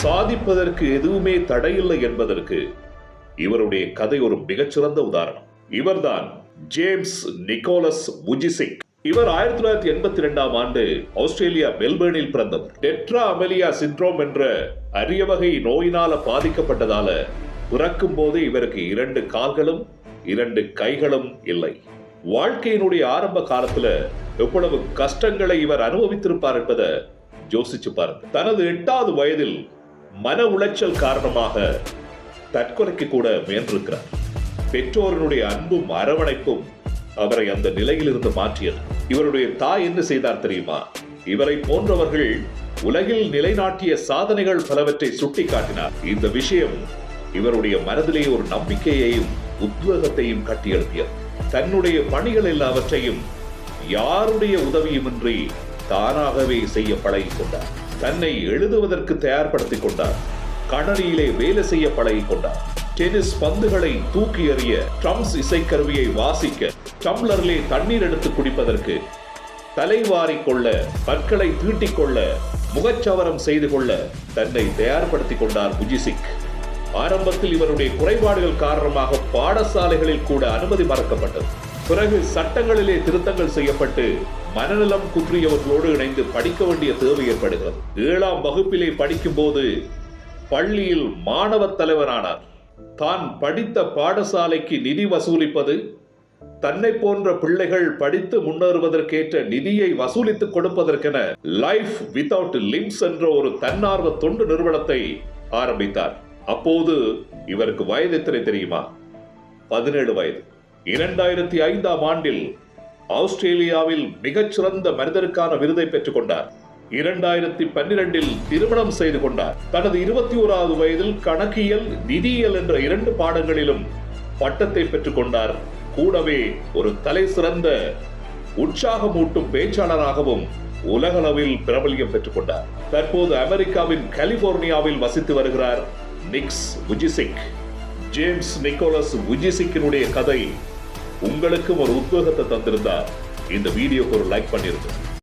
சாதிப்பதற்கு எதுவுமே தடையில்லை என்பதற்கு இவருடைய கதை ஒரு மிகச்சிறந்த உதாரணம். இவர்தான் ஜேம்ஸ் நிக்கோலஸ் வுஜிசிக். இவர் 1982ஆம் ஆண்டு ஆஸ்திரேலியா மெல்பர்னில் பிறந்தவர். டெட்ரா அமெலியா சிண்ட்ரோம் என்ற அரிய வகை நோயினால பாதிக்கப்பட்டதால பிறக்கும் போது இவருக்கு 2 கால்களும் 2 கைகளும் இல்லை. வாழ்க்கையினுடைய ஆரம்ப காலத்துல எவ்வளவு கஷ்டங்களை இவர் அனுபவித்திருப்பார் என்பதை யோசிச்சு பாருங்க. தனது 8வது வயதில் மன உளைச்சல் காரணமாக தற்கொலைக்கு கூட முயன்றிருக்கிறார். பெற்றோருடைய அன்பும் அரவணைப்பும் அவரை அந்த நிலையில் இருந்து மாற்றியது. இவருடைய தாய் என்ன செய்தார் தெரியுமா? இவரை போன்றவர்கள் உலகில் நிலைநாட்டிய சாதனைகள் பலவற்றை சுட்டி காட்டினார். இந்த விஷயம் இவருடைய மனதிலே ஒரு நம்பிக்கையையும் உத்வேகத்தையும் கட்டியெழுப்பியது. தன்னுடைய பணிகள் எல்லாவற்றையும் யாருடைய உதவியுமின்றி தானாகவே செய்ய பழகிக் கொண்டார். தன்னை எழுதுவதற்கு தயார்படுத்திக் கொண்டார். கணனியிலே வேலை செய்ய பழகிக் கொண்டார். டென்னிஸ் பந்துகளை தூக்கி எறிய, ட்ரம்ஸ் இசைக்கருவியை வாசிக்க, டம்ளரிலே தண்ணீர் எடுத்து குடிப்பதற்கு, தலைவாரிக் கொள்ள, பற்களை தீட்டிக் கொள்ள, முகச்சவரம் செய்து கொள்ள தன்னை தயார்படுத்திக் கொண்டார் வுஜிசிக். ஆரம்பத்தில் இவருடைய குறைபாடுகள் காரணமாக பாடசாலைகளில் கூட அனுமதி மறுக்கப்பட்டது. பிறகு சட்டங்களிலே திருத்தங்கள் செய்யப்பட்டு மனநலம் குன்றியவர்களோடு இணைந்து படிக்க வேண்டிய தேவை ஏற்படுகிறது. 7ஆம் வகுப்பிலே படிக்கும் போது பள்ளியில் மாணவ தலைவரானார். தான் படித்த பாடசாலைக்கு நிதி வசூலிப்பது, தன்னை போன்ற பிள்ளைகள் படித்து முன்னேறுவதற்கேற்ற நிதியை வசூலித்துக் கொடுப்பதற்கென லைஃப் வித்அவுட் லிம்ஸ் என்ற ஒரு தன்னார்வ தொண்டு நிறுவனத்தை ஆரம்பித்தார். அப்போது இவருக்கு வயது எத்தனை தெரியுமா? 17 வயது. 2005ஆம் ஆண்டில் ஆஸ்திரேலியாவில் மிகச்சிறந்த மனிதருக்கான விருதை பெற்றுக் கொண்டார். 2012இல் திருமணம் செய்து கொண்டார். தனது 21வது வயதில் கணக்கியல், நிதியியல் என்ற 2 பாடங்களிலும் பட்டத்தை பெற்றுக் கொண்டார். கூடவே ஒரு தலை சிறந்த உற்சாகமூட்டும் பேச்சாளராகவும் உலகளவில் பிரபல்யம் பெற்றுக் கொண்டார். தற்போது அமெரிக்காவின் கலிபோர்னியாவில் வசித்து வருகிறார் நிக்ஸ் வுஜிசிக். ஜேம்ஸ் நிக்கோலஸ் வுஜிசிக்கினுடைய கதை உங்களுக்கும் ஒரு உத்வேகத்தை தந்திருந்தார் இந்த வீடியோக்கு ஒரு லைக் பண்ணிருங்க.